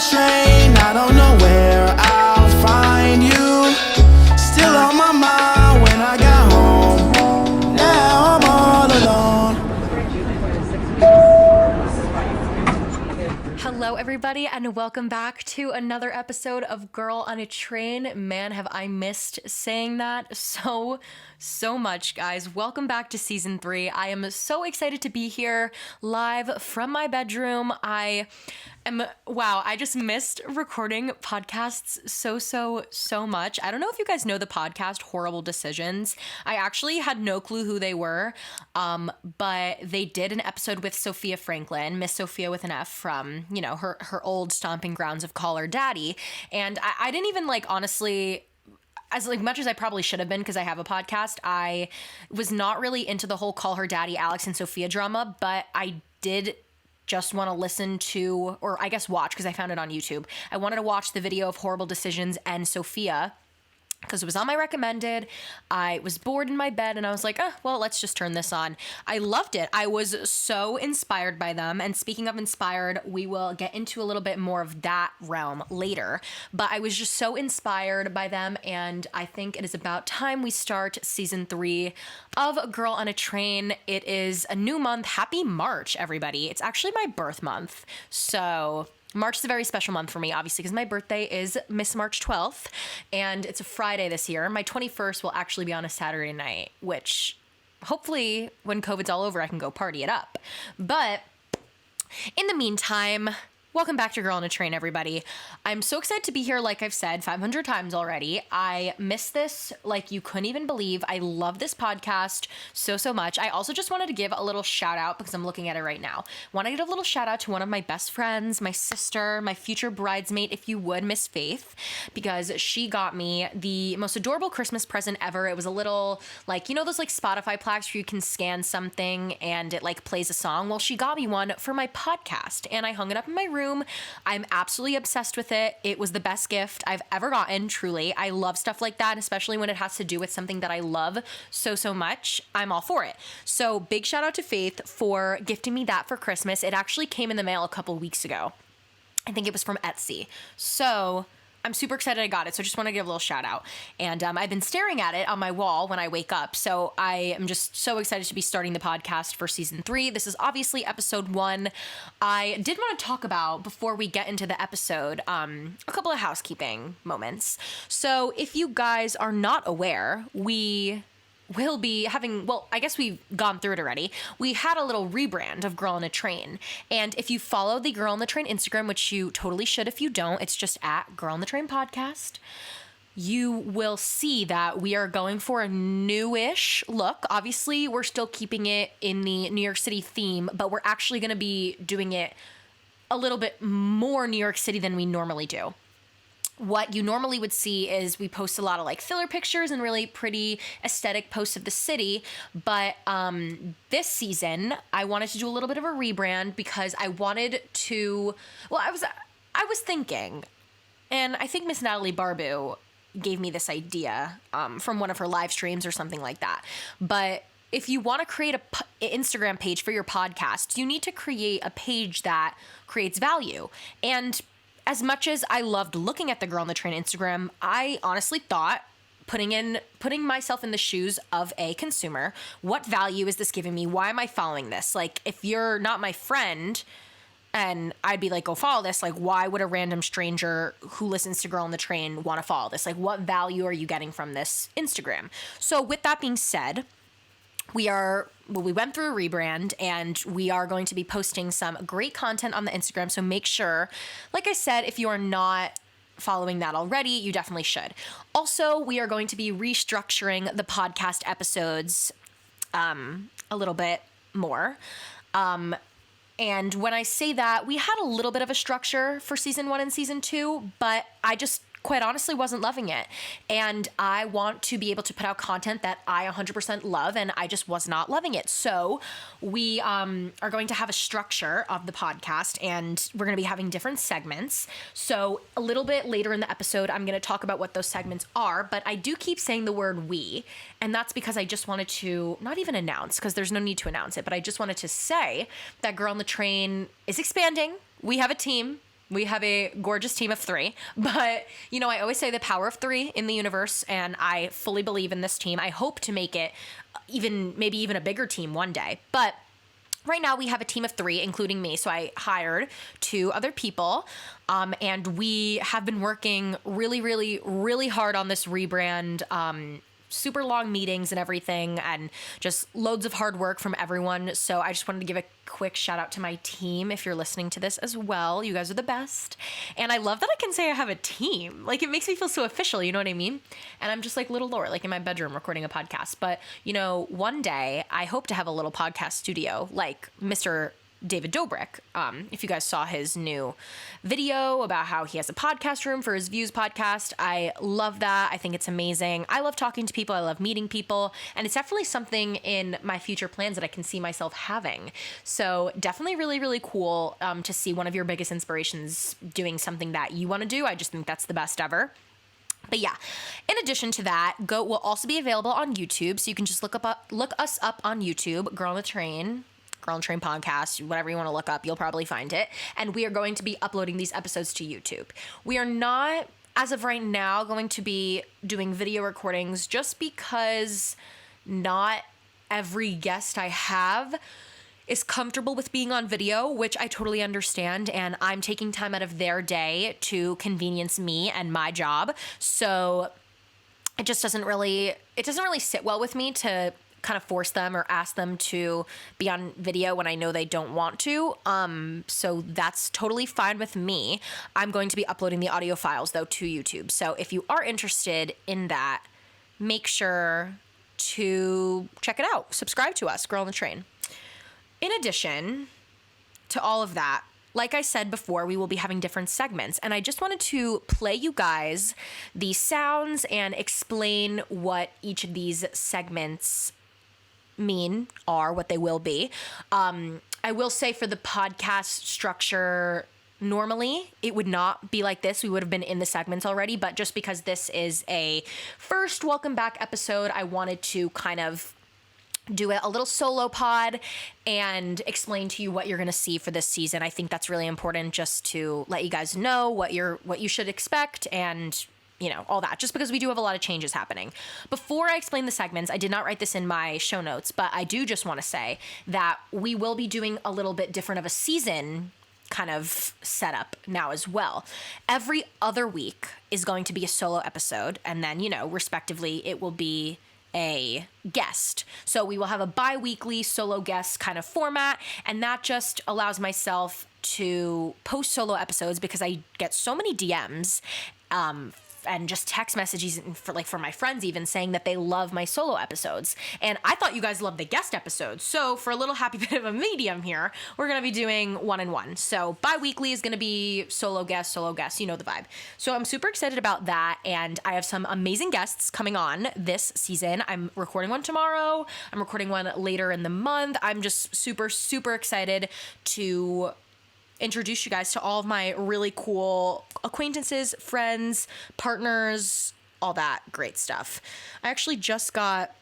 train, I don't know where I'll find you. Still on my mind when I got home. Now I'm all alone. Hello, everybody, and welcome back to another episode of Girl on a Train. Man, have I missed saying that so much, guys. Welcome back to season 3. I am so excited to be here live from my bedroom. I just missed recording podcasts so much. I don't know if you guys know the podcast Horrible Decisions. I actually had no clue who they were, but they did an episode with Sophia Franklin, Miss Sophia with an F, from, you know, her old stomping grounds of Call Her Daddy. And I didn't even, like, honestly, as much as I probably should have been, because I have a podcast, I was not really into the whole Call Her Daddy, Alex and Sophia drama, but I did just want to listen to, or I guess watch, because I found it on YouTube. I wanted to watch the video of Horrible Decisions and Sophia, because it was on my recommended. I was bored in my bed and I was like, well, let's just turn this on. I loved it. I was so inspired by them. And speaking of inspired, we will get into a little bit more of that realm later. But I was just so inspired by them. And I think it is about time we start season 3 of Girl on a Train. It is a new month. Happy March, everybody. It's actually my birth month. So March is a very special month for me, obviously, because my birthday is Miss March 12th, and it's a Friday this year. My 21st will actually be on a Saturday night, which hopefully when COVID's all over, I can go party it up. But in the meantime, welcome back to Girl on a Train, everybody. I'm so excited to be here, like I've said 500 times already. I miss this like you couldn't even believe. I love this podcast so much. I also just wanted to give a little shout out, because I'm looking at it right now. Want to give a little shout out to one of my best friends, my sister, my future bridesmaid, if you would, Miss Faith, because she got me the most adorable Christmas present ever. It was a little, like, you know those like Spotify plaques where you can scan something and it like plays a song? Well, she got me one for my podcast, and I hung it up in my room. I'm absolutely obsessed with it. It was the best gift I've ever gotten, truly. I love stuff like that, especially when it has to do with something that I love so much. I'm all for it. So big shout out to Faith for gifting me that for Christmas. It actually came in the mail a couple weeks ago. I think it was from Etsy. So I'm super excited I got it, so I just want to give a little shout out. And I've been staring at it on my wall when I wake up, so I am just so excited to be starting the podcast for season 3. This is obviously episode 1. I did want to talk about, before we get into the episode, a couple of housekeeping moments. So if you guys are not aware, we will be having, well, I guess we've gone through it already. We had a little rebrand of Girl on a Train. And if you follow the Girl on the Train Instagram, which you totally should if you don't, it's just at Girl on the Train Podcast, you will see that we are going for a newish look. Obviously, we're still keeping it in the New York City theme, but we're actually going to be doing it a little bit more New York City than we normally do. What you normally would see is we post a lot of like filler pictures and really pretty aesthetic posts of the city. But this season, I wanted to do a little bit of a rebrand, because I wanted to, well, I was thinking, and I think Miss Natalie Barbu gave me this idea from one of her live streams or something like that. But if you want to create an Instagram page for your podcast, you need to create a page that creates value. And as much as I loved looking at the Girl on the Train Instagram, I honestly thought, putting myself in the shoes of a consumer, what value is this giving me? Why am I following this? Like, if you're not my friend, and I'd be like, go follow this, like, why would a random stranger who listens to Girl on the Train want to follow this? Like, what value are you getting from this Instagram? So with that being said, we went through a rebrand, and we are going to be posting some great content on the Instagram. So make sure, like I said, if you are not following that already, you definitely should. Also, we are going to be restructuring the podcast episodes a little bit more. And when I say that, we had a little bit of a structure for season 1 and season 2, but I just quite honestly wasn't loving it. And I want to be able to put out content that I 100% love, and I just was not loving it. So we are going to have a structure of the podcast, and we're going to be having different segments. So a little bit later in the episode, I'm going to talk about what those segments are, but I do keep saying the word we, and that's because I just wanted to not even announce, because there's no need to announce it, but I just wanted to say that Girl on the Train is expanding. We have a team. We have a gorgeous team of 3, but I always say the power of 3 in the universe, and I fully believe in this team. I hope to make it maybe even a bigger team one day, but right now we have a team of 3, including me. So I hired 2 other people, and we have been working really, really, really hard on this rebrand, super long meetings and everything, and just loads of hard work from everyone. So I just wanted to give a quick shout out to my team. If you're listening to this as well, you guys are the best. And I love that I can say I have a team. Like, it makes me feel so official, you know what I mean? And I'm just like little Laura, like in my bedroom recording a podcast. But, one day I hope to have a little podcast studio like Mr. David Dobrik. If you guys saw his new video about how he has a podcast room for his Views podcast, I love that. I think it's amazing. I love talking to people. I love meeting people. And it's definitely something in my future plans that I can see myself having. So definitely really, really cool to see one of your biggest inspirations doing something that you want to do. I just think that's the best ever. But yeah, in addition to that, Goat will also be available on YouTube. So you can just look us up on YouTube, Girl on the Train podcast, whatever you want to look up, you'll probably find it. And we are going to be uploading these episodes to YouTube. We are not, as of right now, going to be doing video recordings just because not every guest I have is comfortable with being on video, which I totally understand. And I'm taking time out of their day to convenience me and my job. So it just doesn't really sit well with me to kind of force them or ask them to be on video when I know they don't want to. So that's totally fine with me. I'm going to be uploading the audio files though to YouTube. So if you are interested in that, make sure to check it out. Subscribe to us, Girl on the Train. In addition to all of that, like I said before, we will be having different segments, and I just wanted to play you guys the sounds and explain what each of these segments are, what they will be. I will say for the podcast structure, normally it would not be like this. We would have been in the segments already, but just because this is a first welcome back episode, I wanted to kind of do a little solo pod and explain to you what you're going to see for this season. I think that's really important, just to let you guys know what you should expect and all that, just because we do have a lot of changes happening. Before I explain the segments, I did not write this in my show notes, but I do just want to say that we will be doing a little bit different of a season kind of setup now as well. Every other week is going to be a solo episode, and then, respectively, it will be a guest. So we will have a bi-weekly solo guest kind of format, and that just allows myself to post solo episodes because I get so many DMs and just text messages for my friends even saying that they love my solo episodes. And I thought you guys loved the guest episodes. So for a little happy bit of a medium here, we're going to be doing 1-on-1. So bi-weekly is going to be solo guest, you know the vibe. So I'm super excited about that. And I have some amazing guests coming on this season. I'm recording one tomorrow. I'm recording one later in the month. I'm just super, super excited to introduce you guys to all of my really cool acquaintances, friends, partners, all that great stuff. I actually just got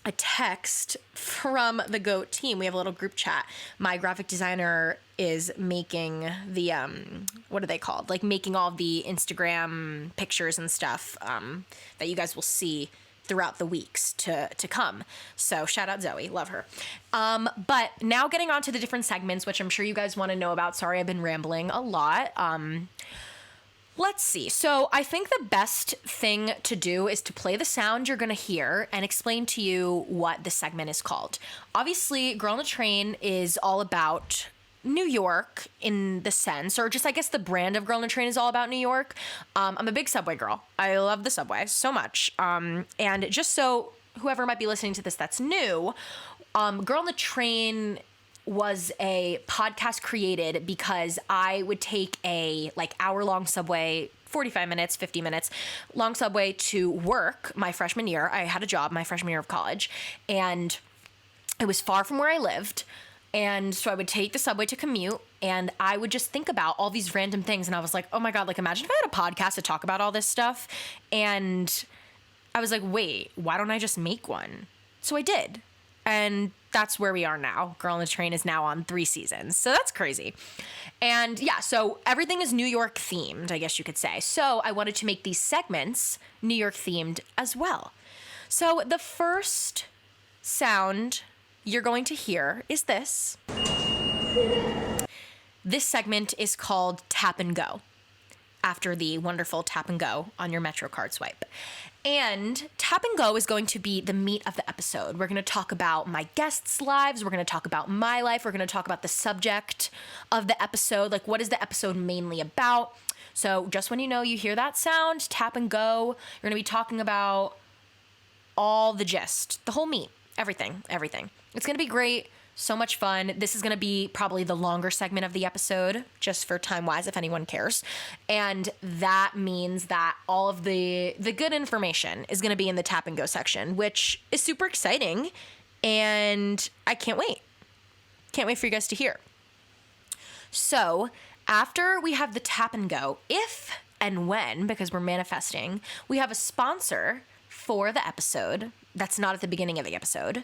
a text from the GOAT team. We have a little group chat. My graphic designer is making the, what are they called? Like making all the Instagram pictures and stuff that you guys will see throughout the weeks to come. So shout out Zoe, love her. But now getting on to the different segments, which I'm sure you guys want to know about. Sorry, I've been rambling a lot. Let's see. So I think the best thing to do is to play the sound you're going to hear and explain to you what the segment is called. Obviously, Girl on the Train is all about New York in the sense, or just I guess the brand of Girl on the Train is all about New York. I'm a big subway girl. I love the subway so much. And just so whoever might be listening to this that's new, Girl on the Train was a podcast created because I would take a hour-long subway, 45 minutes, 50 minutes long subway to work my freshman year. I had a job my freshman year of college, and it was far from where I lived. And so I would take the subway to commute, and I would just think about all these random things. And I was like, oh my God, imagine if I had a podcast to talk about all this stuff. And I was like, wait, why don't I just make one? So I did. And that's where we are now. Girl on the Train is now on 3 seasons. So that's crazy. And yeah, so everything is New York themed, I guess you could say. So I wanted to make these segments New York themed as well. So the first sound you're going to hear is this. This segment is called Tap and Go, after the wonderful tap and go on your MetroCard swipe. And tap and go is going to be the meat of the episode. We're going to talk about my guests' lives. We're going to talk about my life. We're going to talk about the subject of the episode. Like, what is the episode mainly about? So just when you hear that sound, tap and go, you're going to be talking about all the gist, the whole meat, everything. It's going to be great. So much fun. This is going to be probably the longer segment of the episode, just for time-wise, if anyone cares. And that means that all of the good information is going to be in the tap and go section, which is super exciting. And I can't wait. Can't wait for you guys to hear. So after we have the tap and go, if and when, because we're manifesting, we have a sponsor for the episode that's not at the beginning of the episode,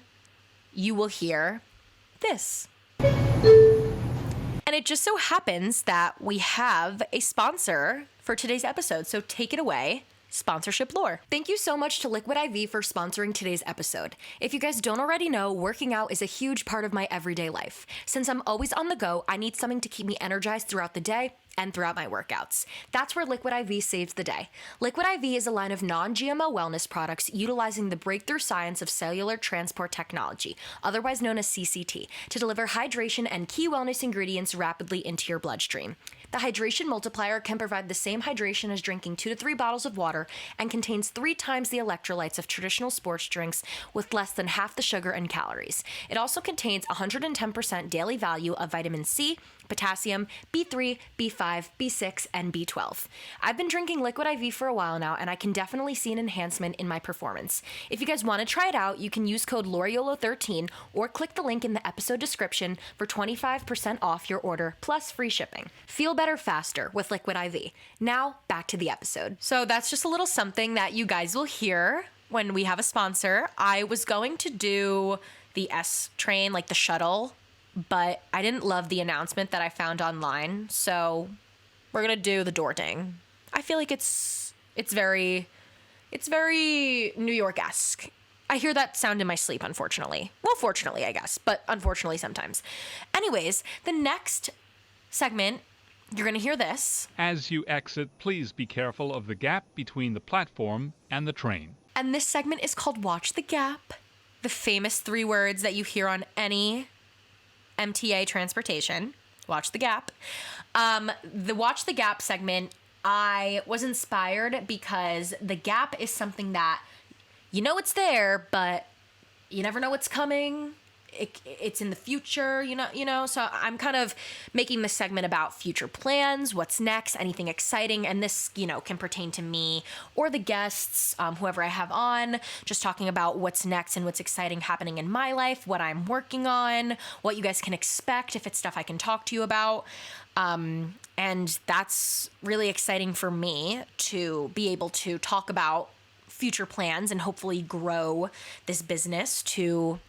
you will hear this. And it just so happens that we have a sponsor for today's episode. So take it away, sponsorship lore. Thank you so much to Liquid IV for sponsoring today's episode. If you guys don't already know, working out is a huge part of my everyday life. Since I'm always on the go, I need something to keep me energized throughout the day and throughout my workouts. That's where Liquid IV saves the day. Liquid IV is a line of non-GMO wellness products utilizing the breakthrough science of cellular transport technology, otherwise known as CCT, to deliver hydration and key wellness ingredients rapidly into your bloodstream. The hydration multiplier can provide the same hydration as drinking 2 to 3 bottles of water and contains 3 times the electrolytes of traditional sports drinks with less than half the sugar and calories. It also contains 110% daily value of vitamin C, potassium, B3, B5, B6, and B12. I've been drinking Liquid IV for a while now, and I can definitely see an enhancement in my performance. If you guys want to try it out, you can use code LORIOLO13 or click the link in the episode description for 25% off your order plus free shipping. Feel better faster with Liquid IV. Now, back to the episode. So that's just a little something that you guys will hear when we have a sponsor. I was going to do the S train, like the shuttle, but I didn't love the announcement that I found online, so we're gonna do the door ding. I feel like it's very New York-esque. I hear that sound in my sleep, unfortunately. Well, fortunately, I guess, but unfortunately sometimes. Anyways, the next segment, you're gonna hear this. As you exit, please be careful of the gap between the platform and the train. And this segment is called Watch the Gap, the famous 3 words that you hear on any MTA transportation. Watch the gap. The Watch the Gap segment, I was inspired because the gap is something that it's there, but you never know what's coming. It's in the future, so I'm kind of making this segment about future plans, what's next, anything exciting, and this, can pertain to me or the guests, whoever I have on, just talking about what's next and what's exciting happening in my life, what I'm working on, what you guys can expect, if it's stuff I can talk to you about. And that's really exciting for me to be able to talk about future plans and hopefully grow this business to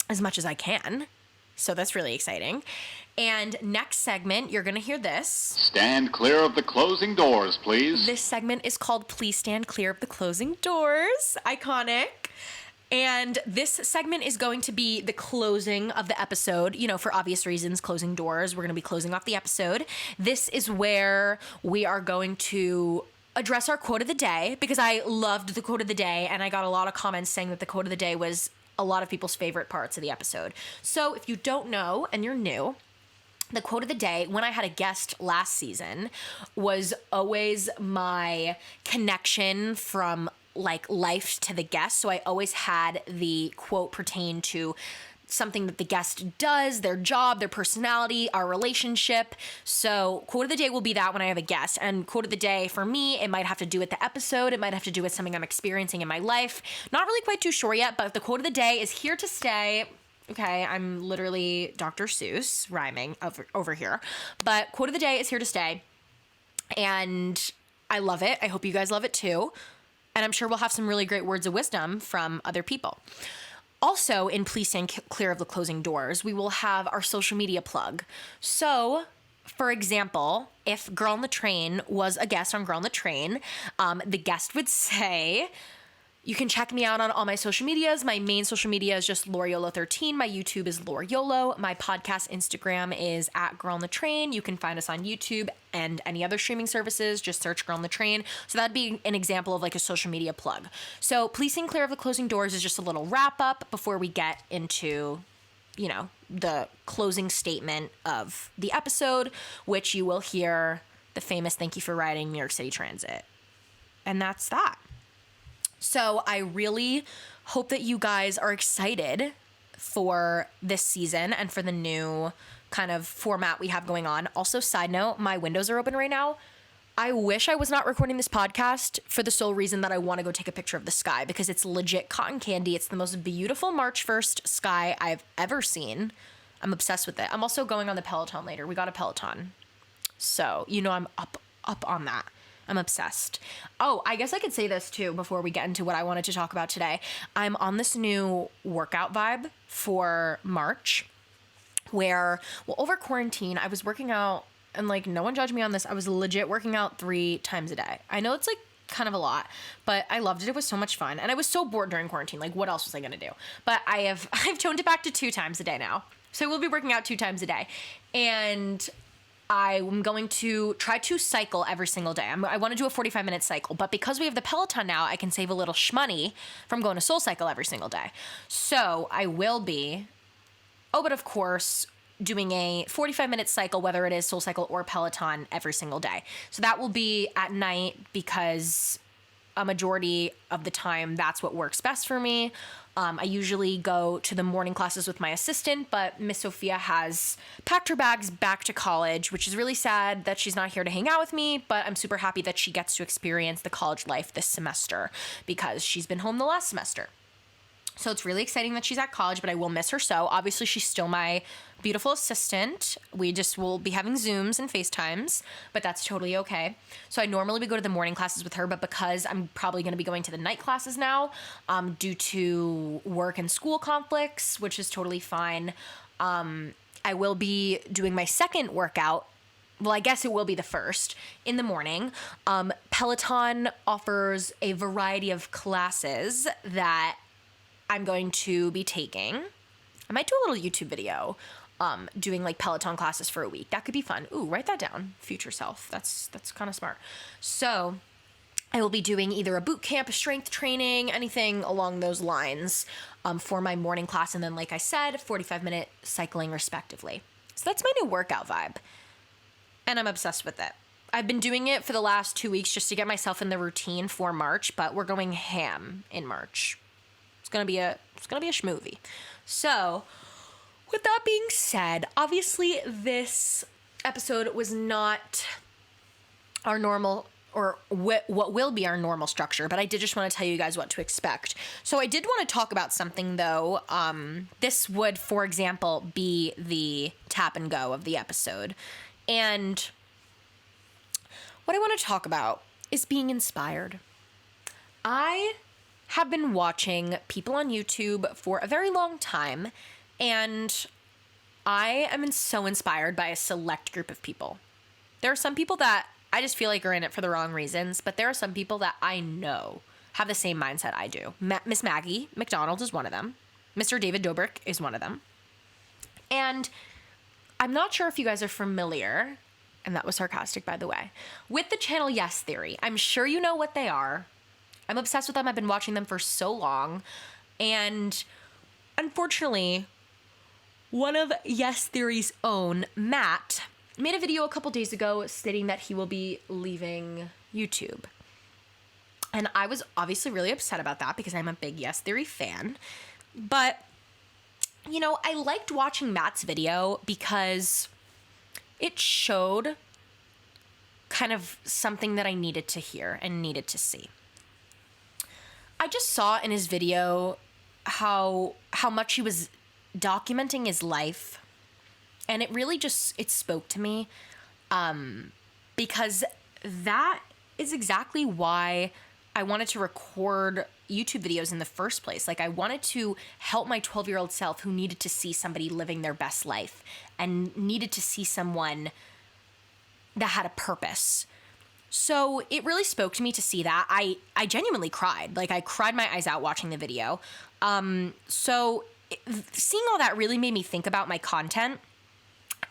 as much as I can. So that's really exciting. And next segment, you're going to hear this. Stand clear of the closing doors, please. This segment is called Please Stand Clear of the Closing Doors. Iconic. And this segment is going to be the closing of the episode, for obvious reasons, closing doors. We're going to be closing off the episode. This is where we are going to address our quote of the day, because I loved the quote of the day and I got a lot of comments saying that the quote of the day was a lot of people's favorite parts of the episode. So if you don't know and you're new, the quote of the day, when I had a guest last season, was always my connection from life to the guest. So I always had the quote pertain to something that the guest does, their job, their personality, our relationship. So quote of the day will be that when I have a guest. And quote of the day for me, it might have to do with the episode. It might have to do with something I'm experiencing in my life. Not really quite too sure yet, but the quote of the day is here to stay. Okay, I'm literally Dr. Seuss rhyming over here. But quote of the day is here to stay. And I love it. I hope you guys love it too. And I'm sure we'll have some really great words of wisdom from other people. Also, in Please Stand Clear of the Closing Doors, we will have our social media plug. So, for example, if Girl on the Train was a guest on Girl on the Train, the guest would say, you can check me out on all my social medias. My main social media is just Loriolo13. My YouTube is Loriolo. My podcast Instagram is at Girl on the Train. You can find us on YouTube and any other streaming services. Just search Girl on the Train. So that'd be an example of like a social media plug. So Please Stand Clear of the Closing Doors is just a little wrap up before we get into, you know, the closing statement of the episode, which you will hear the famous "Thank you for riding New York City Transit." And that's that. So I really hope that you guys are excited for this season and for the new kind of format we have going on. Also, side note, my windows are open right now. I wish I was not recording this podcast for the sole reason that I want to go take a picture of the sky because it's legit cotton candy. It's the most beautiful March 1st sky I've ever seen. I'm obsessed with it. I'm also going on the Peloton later. We got a Peloton. So, you know, I'm up on that. I'm obsessed. Oh, I guess I could say this too before we get into what I wanted to talk about today. I'm on this new workout vibe for March where, well, over quarantine, I was working out and like, no one judged me on this. I was legit working out 3 times a day. I know it's like kind of a lot, but I loved it. It was so much fun. And I was so bored during quarantine. Like, what else was I going to do? But I've toned it back to 2 times a day now. So we'll be working out 2 times a day. And I'm going to try to cycle every single day. I want to do a 45-minute cycle, but because we have the Peloton now, I can save a little shmoney from going to SoulCycle every single day. So I will be, but of course, doing a 45-minute cycle, whether it is SoulCycle or Peloton, every single day. So that will be at night because a majority of the time, that's what works best for me. I usually go to the morning classes with my assistant, but Miss Sophia has packed her bags back to college, which is really sad that she's not here to hang out with me, but I'm super happy that she gets to experience the college life this semester because she's been home the last semester. So it's really exciting that she's at college, but I will miss her so. Obviously, she's still my beautiful assistant. We just will be having Zooms and FaceTimes, but that's totally okay. So I normally would go to the morning classes with her, but because I'm probably going to be going to the night classes now due to work and school conflicts, which is totally fine, I will be doing my second workout. Well, I guess it will be the first in the morning. Peloton offers a variety of classes that I'm going to be taking. I might do a little YouTube video doing like Peloton classes for a week. That could be fun. Ooh, write that down. Future self. That's kind of smart. So I will be doing either a boot camp, a strength training, anything along those lines for my morning class. And then, like I said, 45-minute cycling respectively. So that's my new workout vibe. And I'm obsessed with it. I've been doing it for the last 2 weeks just to get myself in the routine for March, but we're going ham in March. It's gonna be a schmovie. So, with that being said, obviously this episode was not our normal or what will be our normal structure, but I did just want to tell you guys what to expect. So I did want to talk about something though. This would, for example, be the tap and go of the episode. And what I want to talk about is being inspired. I have been watching people on YouTube for a very long time, and I am so inspired by a select group of people. There are some people that I just feel like are in it for the wrong reasons, but there are some people that I know have the same mindset I do. Miss Maggie McDonald is one of them. Mr. David Dobrik is one of them. And I'm not sure if you guys are familiar, and that was sarcastic, by the way, with the channel Yes Theory. I'm sure you know what they are. I'm obsessed with them. I've been watching them for so long. And unfortunately, one of Yes Theory's own, Matt, made a video a couple days ago stating that he will be leaving YouTube. And I was obviously really upset about that because I'm a big Yes Theory fan. But, you know, I liked watching Matt's video because it showed kind of something that I needed to hear and needed to see. I just saw in his video how much he was documenting his life, and it really just, it spoke to me because that is exactly why I wanted to record YouTube videos in the first place. Like, I wanted to help my 12-year-old self who needed to see somebody living their best life and needed to see someone that had a purpose. So it really spoke to me to see that. I genuinely cried. Like, I cried my eyes out watching the video. Seeing all that really made me think about my content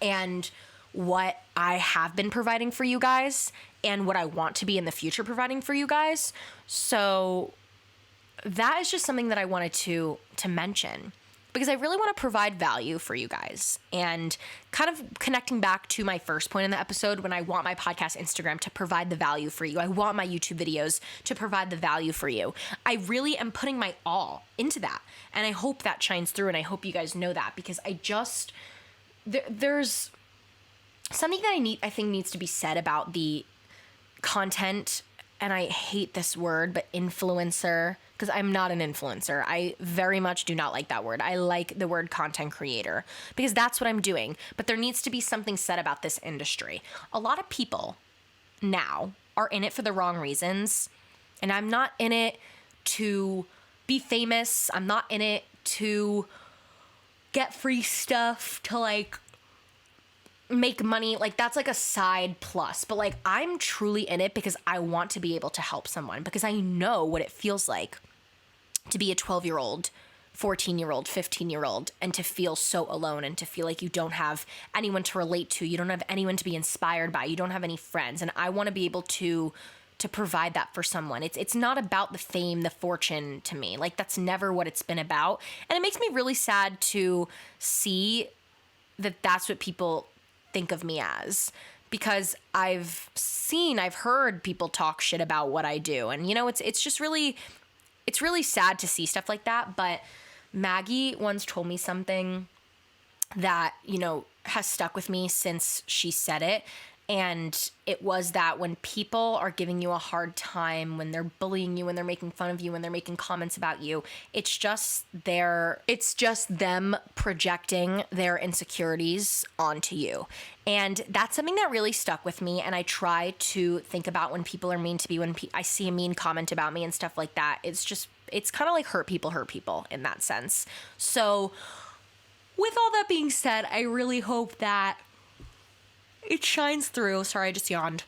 and what I have been providing for you guys and what I want to be in the future providing for you guys. So that is just something that I wanted to mention, because I really want to provide value for you guys. And kind of connecting back to my first point in the episode, when I want my podcast Instagram to provide the value for you, I want my YouTube videos to provide the value for you. I really am putting my all into that. And I hope that shines through, and I hope you guys know that, because there's something that I think needs to be said about the content, and I hate this word, but influencer, because I'm not an influencer. I very much do not like that word. I like the word content creator, because that's what I'm doing. But there needs to be something said about this industry. A lot of people now are in it for the wrong reasons, and I'm not in it to be famous. I'm not in it to get free stuff, to like make money. Like, that's like a side plus, but like, I'm truly in it because I want to be able to help someone, because I know what it feels like to be a 12-year-old, 14-year-old, 15-year-old, and to feel so alone, and to feel like you don't have anyone to relate to, you don't have anyone to be inspired by, you don't have any friends. And I want to be able to provide that for someone. It's not about the fame, the fortune to me. Like, that's never what it's been about. And it makes me really sad to see that that's what people think of me as, because I've heard people talk shit about what I do. And, you know, it's just really, it's really sad to see stuff like that. But Maggie once told me something that, you know, has stuck with me since she said it. And it was that when people are giving you a hard time, when they're bullying you, when they're making fun of you, when they're making comments about you, it's just them projecting their insecurities onto you. And that's something that really stuck with me. And I try to think about when people are mean to me, when I see a mean comment about me and stuff like that. It's kind of like hurt people in that sense. So with all that being said, I really hope that it shines through. Sorry, I just yawned.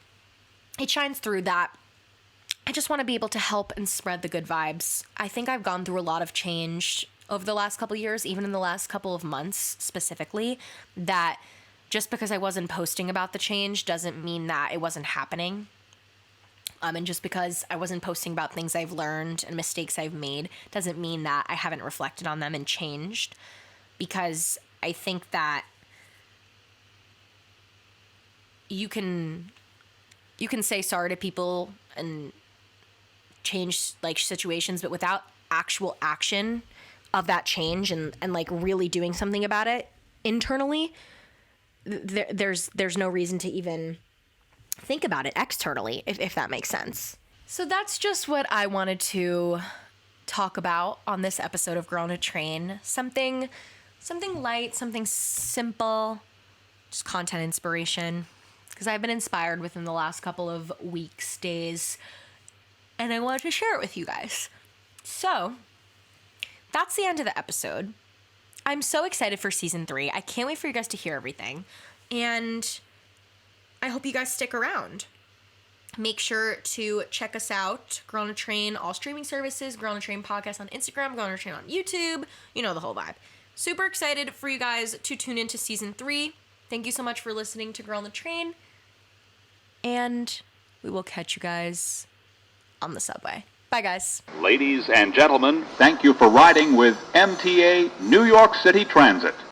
It shines through that I just want to be able to help and spread the good vibes. I think I've gone through a lot of change over the last couple of years, even in the last couple of months specifically, that just because I wasn't posting about the change doesn't mean that it wasn't happening. And just because I wasn't posting about things I've learned and mistakes I've made doesn't mean that I haven't reflected on them and changed. Because I think that you can say sorry to people and change like situations, but without actual action of that change and like really doing something about it internally, there's no reason to even think about it externally, if that makes sense. So that's just what I wanted to talk about on this episode of Girl on a Train. Something light, something simple, just content inspiration. Because I've been inspired within the last couple of weeks, days, and I wanted to share it with you guys. So that's the end of the episode. I'm so excited for season 3. I can't wait for you guys to hear everything. And I hope you guys stick around. Make sure to check us out, Girl on a Train, all streaming services, Girl on a Train podcast on Instagram, Girl on a Train on YouTube. You know the whole vibe. Super excited for you guys to tune into season 3. Thank you so much for listening to Girl on the Train. And we will catch you guys on the subway. Bye, guys. Ladies and gentlemen, thank you for riding with MTA New York City Transit.